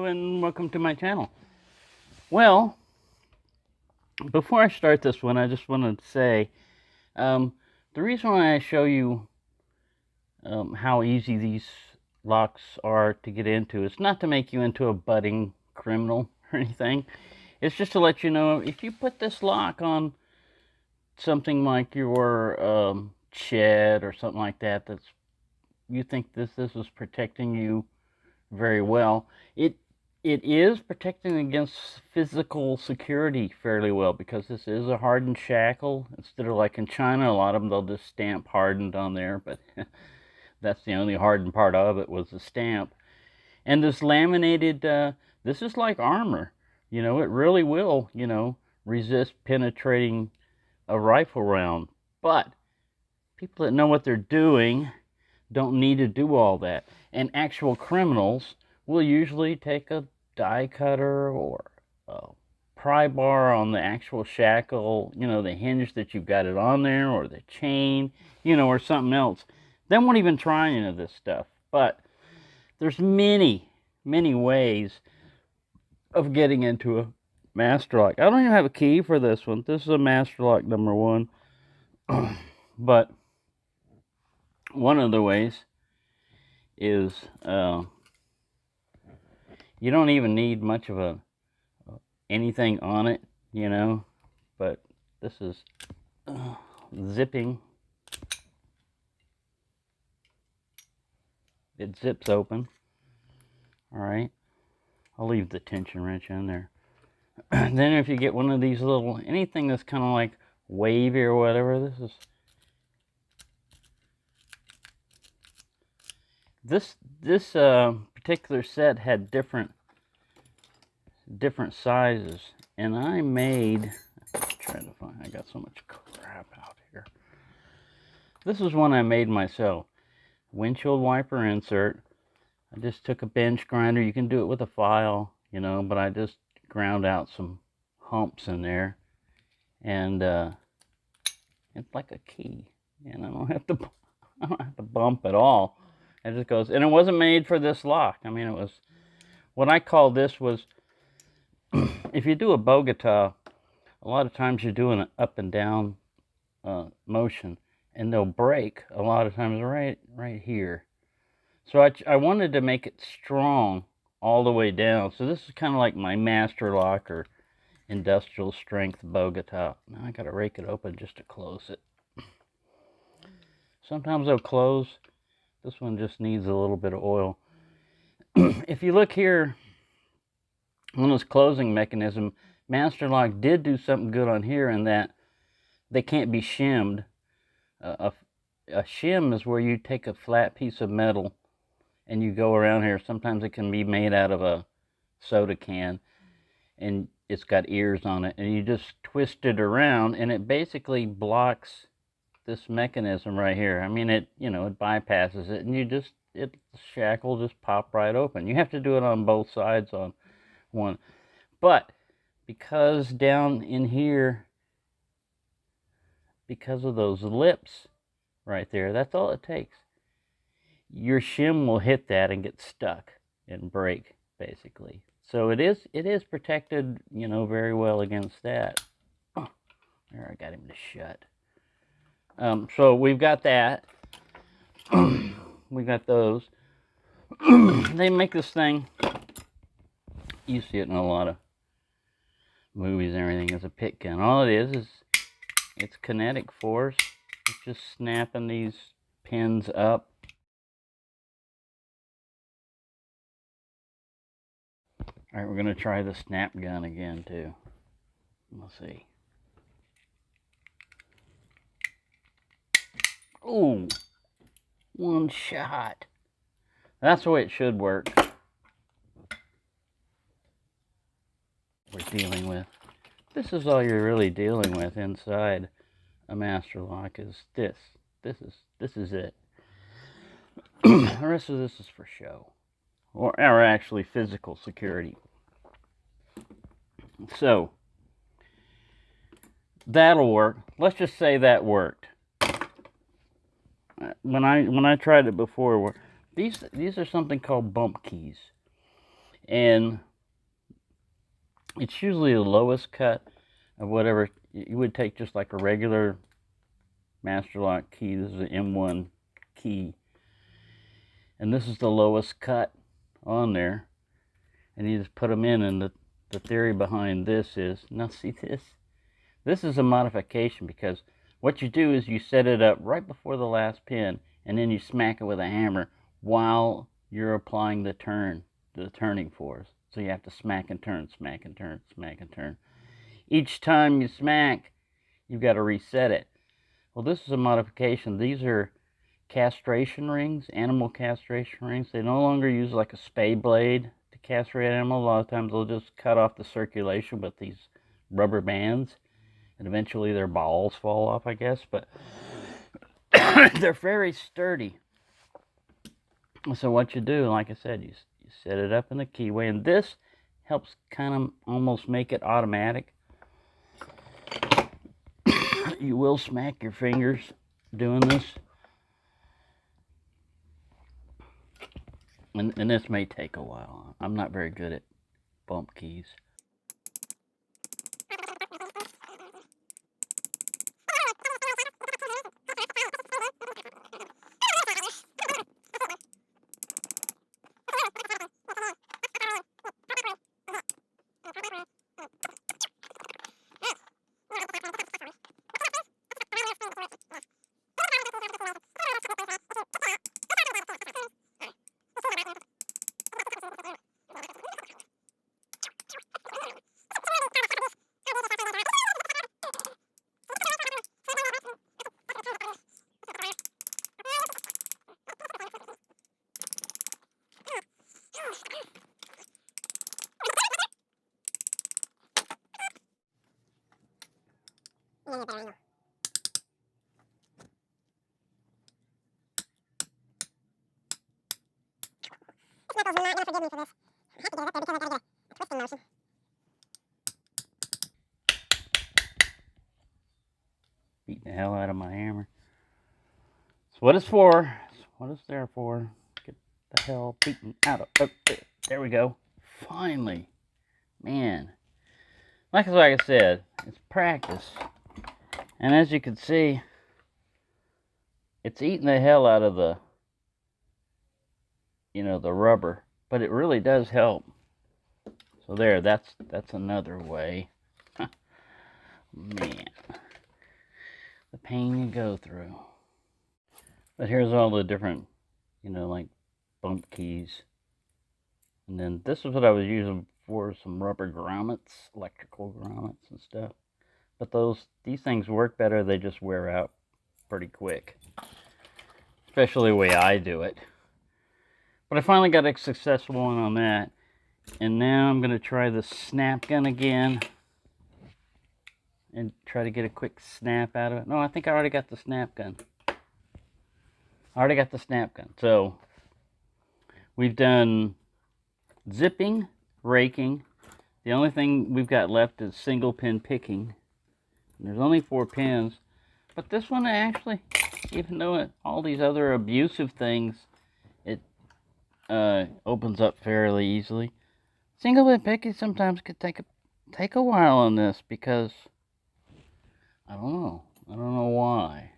and welcome to my channel. Well, before I start this one, I just wanted to say the reason why I show you how easy these locks are to get into is not to make you into a budding criminal or anything. It's just to let you know, if you put this lock on something like your shed or something like that, that's you think this is protecting you very well, it is protecting against physical security fairly well, because this is a hardened shackle instead of like in China. A lot of them, they'll just stamp hardened on there, but that's the only hardened part of it was the stamp. And this laminated, this is like armor. You know, it really will, you know, resist penetrating a rifle round. But people that know what they're doing don't need to do all that. And actual criminals will usually take a die cutter or a pry bar on the actual shackle, you know, the hinge that you've got it on there, or the chain, you know, or something else. They won't even try any of this stuff. But there's many ways of getting into a Masterlock. I don't even have a key for this one. This is a Masterlock number 1. But one of the ways is you don't even need much of anything on it, you know, but this is zipping. It zips open. All right, I'll leave the tension wrench in there. Then if you get one of these little, anything that's kind of like wavy or whatever, this particular set had different sizes, and I made, I'm trying to find, I got so much crap out here. This is one I made myself. Windshield wiper insert. I just took a bench grinder. You can do it with a file, you know, but I just ground out some humps in there, and it's like a key, and I don't have to bump at all. It just goes, and it wasn't made for this lock. I mean, it was, what I call this was, if you do a Bogota, a lot of times you're doing an up and down motion, and they'll break a lot of times right here. So I wanted to make it strong all the way down. So this is kind of like my Masterlock or industrial strength Bogota. Now I gotta rake it open just to close it. Sometimes they'll close. This one just needs a little bit of oil. If you look here on this closing mechanism, Masterlock did do something good on here in that they can't be shimmed. A shim is where you take a flat piece of metal and you go around here. Sometimes it can be made out of a soda can, and it's got ears on it, and you just twist it around, and it basically blocks this mechanism right here. I mean, it, you know, it bypasses it, and the shackle just pop right open. You have to do it on both sides on one. But because down in here, because of those lips right there, that's all it takes. Your shim will hit that and get stuck and break, basically. So it is protected, you know, very well against that. Oh, there, I got him to shut. So we've got that. We got those. They make this thing, you see it in a lot of movies and everything, as a pit gun. All it is it's kinetic force. It's just snapping these pins up. All right, we're going to try the snap gun again, too. We'll see. Ooh, one shot. That's the way it should work. We're dealing with. This is all you're really dealing with inside a Masterlock is this. This is it. The rest of this is for show. Or actually physical security. So that'll work. Let's just say that worked. When I tried it before, these are something called bump keys, And it's usually the lowest cut of whatever you would take, just like a regular Masterlock key. This is an M1 key, and this is the lowest cut on there, and you just put them in. And the theory behind this is, now see this is a modification, because what you do is you set it up right before the last pin, and then you smack it with a hammer while you're applying the turning force. So you have to smack and turn, smack and turn, smack and turn. Each time you smack, you've got to reset it. Well, this is a modification. These are castration rings, animal castration rings. They no longer use like a spade blade to castrate an animal. A lot of times they'll just cut off the circulation with these rubber bands, and eventually their balls fall off, I guess. But they're very sturdy. So what you do, like I said, you set it up in the keyway, and this helps kind of almost make it automatic. You will smack your fingers doing this, and this may take a while. I'm not very good at bump keys. Beat the hell out of my hammer. That's what it's for. That's what it's there for. Get the hell beaten out of. Oh, there we go. Finally. Man. Like I said, it's practice. And as you can see, it's eating the hell out of the, the rubber. But it really does help. So there, that's another way. Man. The pain you go through. But here's all the different, like bump keys. And then this is what I was using for some rubber grommets, electrical grommets and stuff. But these things work better. They just wear out pretty quick. Especially the way I do it. But I finally got a successful one on that. And now I'm going to try the snap gun again. And try to get a quick snap out of it. No, I think I already got the snap gun. So, we've done zipping, raking. The only thing we've got left is single pin picking. And there's only 4 pins. But this one actually, even though all these other abusive things, it opens up fairly easily. Single pin picking sometimes could take a while on this, because I don't know why.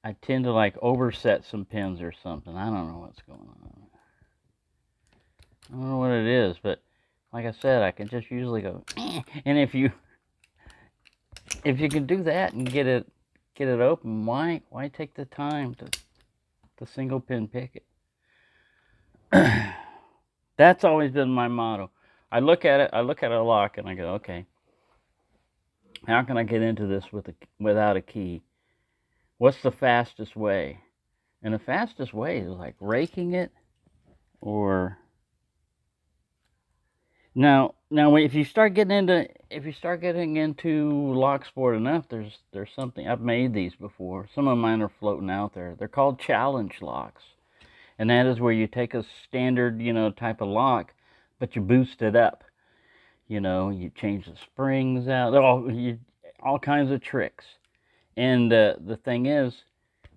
I tend to like overset some pins or something. I don't know what's going on. I don't know what it is, but like I said, I can just usually go, and if you can do that and get it open, why take the time to single pin pick it? That's always been my motto. I look at a lock and I go, okay, how can I get into this without a key? What's the fastest way? And the fastest way is like raking it, or now if you start getting into lock sport enough, there's something. I've made these before. Some of mine are floating out there. They're called challenge locks, and that is where you take a standard type of lock, but you boost it up. You change the springs out, all kinds of tricks. And the thing is,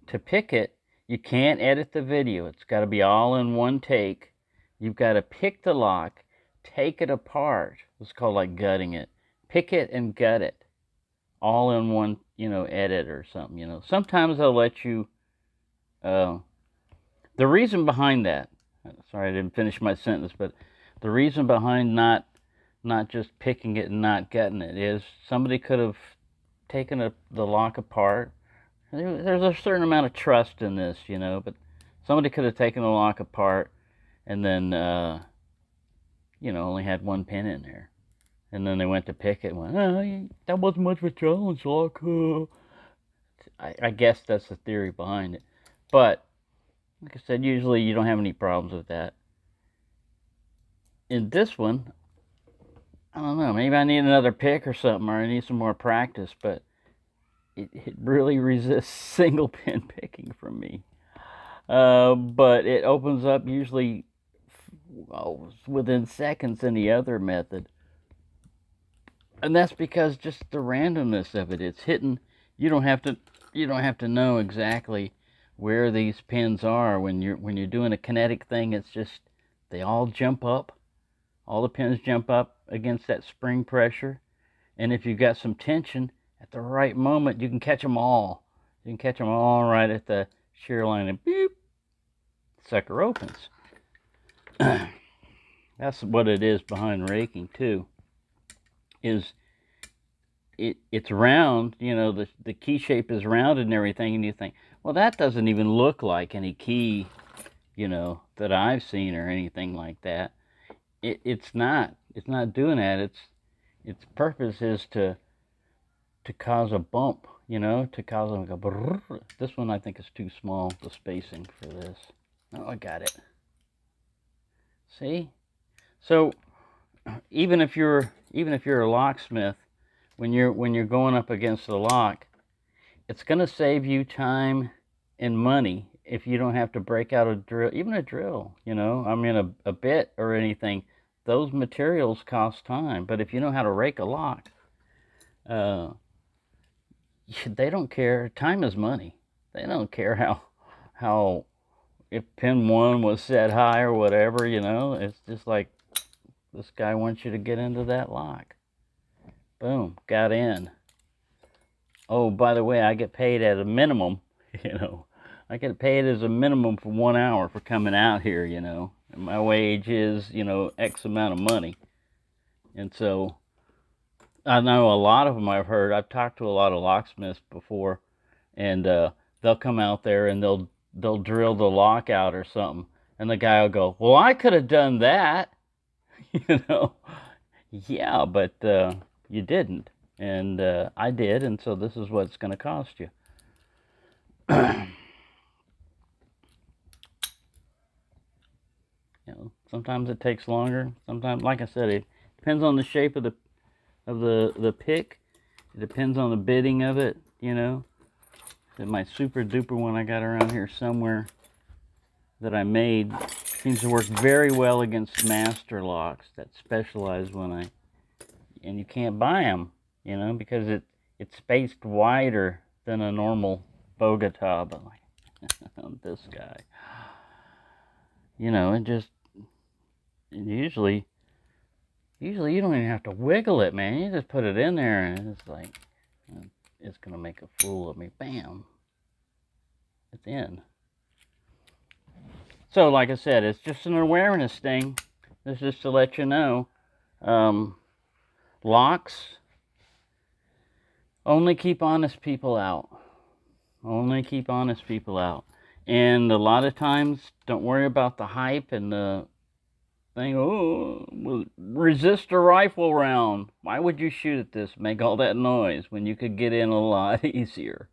to pick it, You can't edit the video. It's got to be all in one take. You've got to pick the lock, take it apart. It's called like gutting it. Pick it and gut it, all in one, edit or something. Sometimes they'll let you. The reason behind that. Sorry, I didn't finish my sentence, but the reason behind not just picking it and not gutting it is somebody could have taken the lock apart. There's a certain amount of trust in this, but somebody could have taken the lock apart and then, only had one pin in there. And then they went to pick it and went, oh, that wasn't much of a challenge, lock. I guess that's the theory behind it. But, like I said, usually you don't have any problems with that. In this one, I don't know, maybe I need another pick or something, or I need some more practice, but it really resists single pin picking from me. But it opens up usually within seconds in the other method. And that's because just the randomness of it. It's hitting. You don't have to know exactly where these pins are when you're doing a kinetic thing. It's just they all jump up. All the pins jump up against that spring pressure. And if you've got some tension, at the right moment, you can catch them all. You can catch them all right at the shear line, and beep, sucker opens. That's what it is behind raking too. Is it's round, the key shape is round and everything, and you think, well, that doesn't even look like any key, that I've seen or anything like that. It's not doing that. Its purpose is to cause a bump, to cause like a brrr. This one I think is too small, the spacing for this. Oh, I got it. See? So even if you're a locksmith, when you're going up against the lock, it's going to save you time and money if you don't have to break out a drill, even a drill, I mean a bit or anything. Those materials cost time, but if you know how to rake a lock, they don't care. Time is money. They don't care how if pin 1 was set high or whatever, it's just like, this guy wants you to get into that lock. Boom, got in. Oh, by the way, I get paid at a minimum, I get paid as a minimum for 1 hour for coming out here, and my wage is, X amount of money. And so I know a lot of them I've talked to a lot of locksmiths before, and they'll come out there and they'll drill the lock out or something, and the guy will go, well, I could have done that, yeah, but you didn't, and I did, and so this is what it's going to cost you. Sometimes it takes longer. Sometimes, like I said, it depends on the shape of the pick. It depends on the bitting of it, My super duper one I got around here somewhere that I made seems to work very well against Masterlocks, that specialized one. And you can't buy them, because it's spaced wider than a normal Bogota. But like this guy, usually you don't even have to wiggle it, man. You just put it in there, and it's like, it's gonna make a fool of me. Bam, it's in. So, like I said, it's just an awareness thing. This is to let you know. Locks, only keep honest people out. Only keep honest people out. And a lot of times, don't worry about the hype and the thing. Oh, resist a rifle round. Why would you shoot at this, make all that noise when you could get in a lot easier?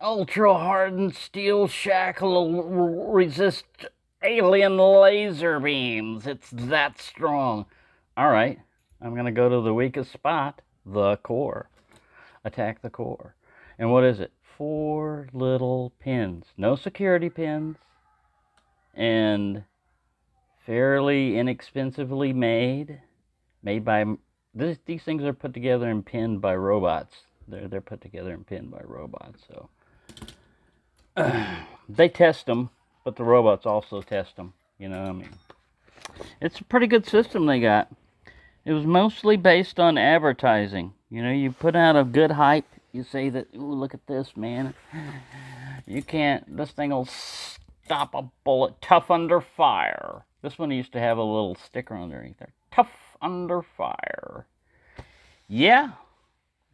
Ultra hardened steel shackle will resist alien laser beams. It's that strong. All right, I'm going to go to the weakest spot, the core. Attack the core. And what is it? 4 little pins. No security pins. And fairly inexpensively made by... These things are put together and pinned by robots. They're put together and pinned by robots, so they test them, but the robots also test them. You know, I mean, it's a pretty good system they got. It was mostly based on advertising. You know, you put out a good hype. You say that, ooh, look at this, man. You can't, this thing will stop a bullet. Tough under fire. This one used to have a little sticker underneath there. Tough under fire. Yeah,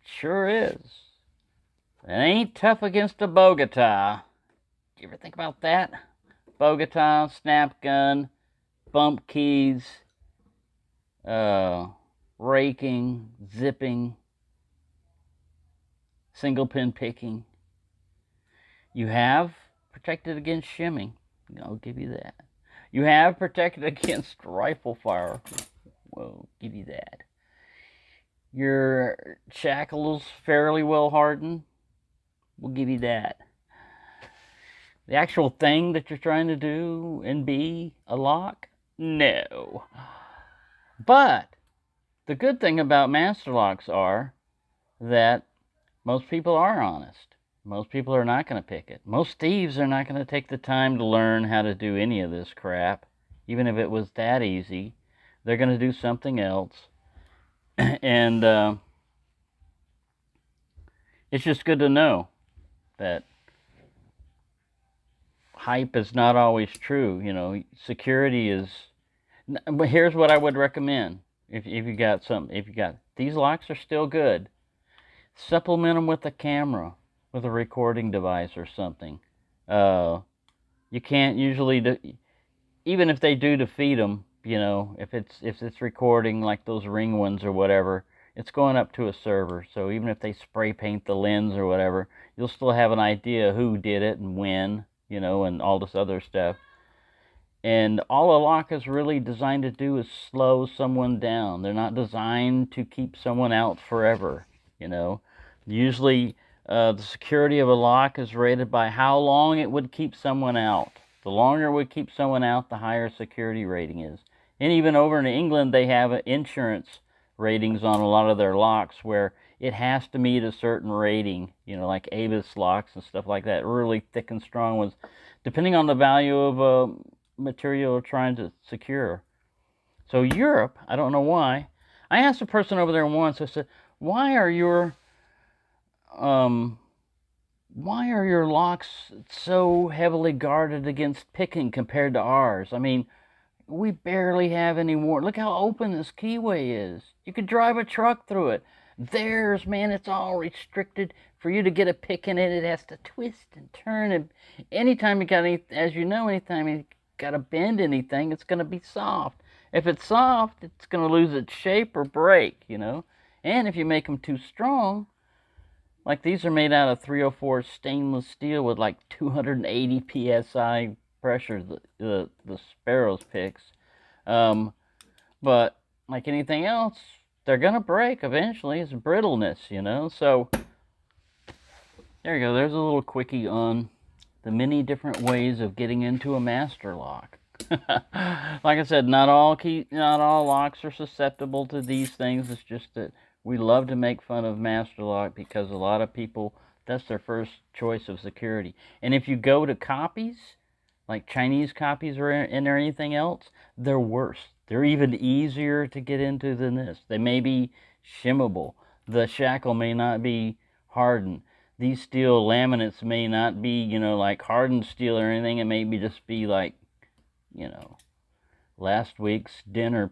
sure is. It ain't tough against a Bogota. You ever think about that? Bogota, snap gun, bump keys, raking, zipping, single pin picking. You have protected against shimming. I'll give you that. You have protected against rifle fire. We'll give you that. Your shackle's fairly well hardened. We'll give you that. The actual thing that you're trying to do and be a lock? No. But the good thing about Masterlocks are that most people are honest. Most people are not going to pick it. Most thieves are not going to take the time to learn how to do any of this crap. Even if it was that easy, they're going to do something else. And it's just good to know that hype is not always true. You know, security is... But here's what I would recommend. If you got something, these locks are still good. Supplement them with a camera, with a recording device or something. You can't usually even if they do defeat them, you know, if it's recording like those Ring ones or whatever, it's going up to a server. So even if they spray paint the lens or whatever, you'll still have an idea who did it and when, you know, and all this other stuff. And all a lock is really designed to do is slow someone down. They're not designed to keep someone out forever, you know. Usually the security of a lock is rated by how long it would keep someone out. The longer it would keep someone out, the higher security rating is. And even over in England, they have insurance ratings on a lot of their locks where it has to meet a certain rating, you know, like Avis locks and stuff like that, really thick and strong ones, depending on the value of material you're trying to secure. So Europe, I don't know why. I asked a person over there once, I said, why are your locks so heavily guarded against picking compared to ours? I mean, we barely have any more. Look how open this keyway is. You could drive a truck through it. Theirs, man, it's all restricted. For you to get a pick in it, it has to twist and turn. And anytime you got any, as you know, anytime you got to bend anything, it's going to be soft. If it's soft, it's going to lose its shape or break, you know. And if you make them too strong, like these are made out of 304 stainless steel with like 280 psi pressure, the Sparrows picks. But like anything else, they're going to break eventually. It's brittleness, you know. So there you go. There's a little quickie on the many different ways of getting into a master lock. Like I said, not all locks are susceptible to these things. It's just that we love to make fun of master lock because a lot of people, that's their first choice of security. And if you go to copies, like Chinese copies or anything else, they're worse. They're even easier to get into than this. They may be shimmable. The shackle may not be hardened. These steel laminates may not be, you know, like hardened steel or anything. It may be just be like, you know, last week's dinner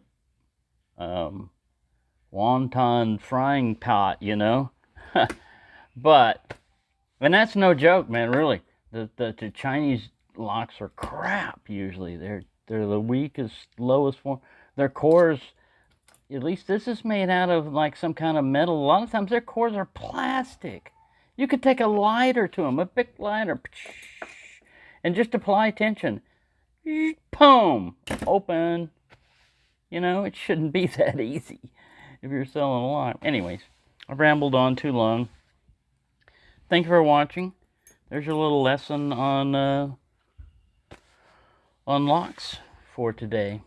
wonton frying pot, you know. But, and that's no joke, man, really. The Chinese locks are crap usually. They're the weakest, lowest form. Their cores, at least this is made out of like some kind of metal. A lot of times their cores are plastic. You could take a lighter to them, a big lighter, and just apply tension. Boom! Open. You know, it shouldn't be that easy if you're selling a lock. Anyways, I've rambled on too long. Thank you for watching. There's your little lesson on locks for today.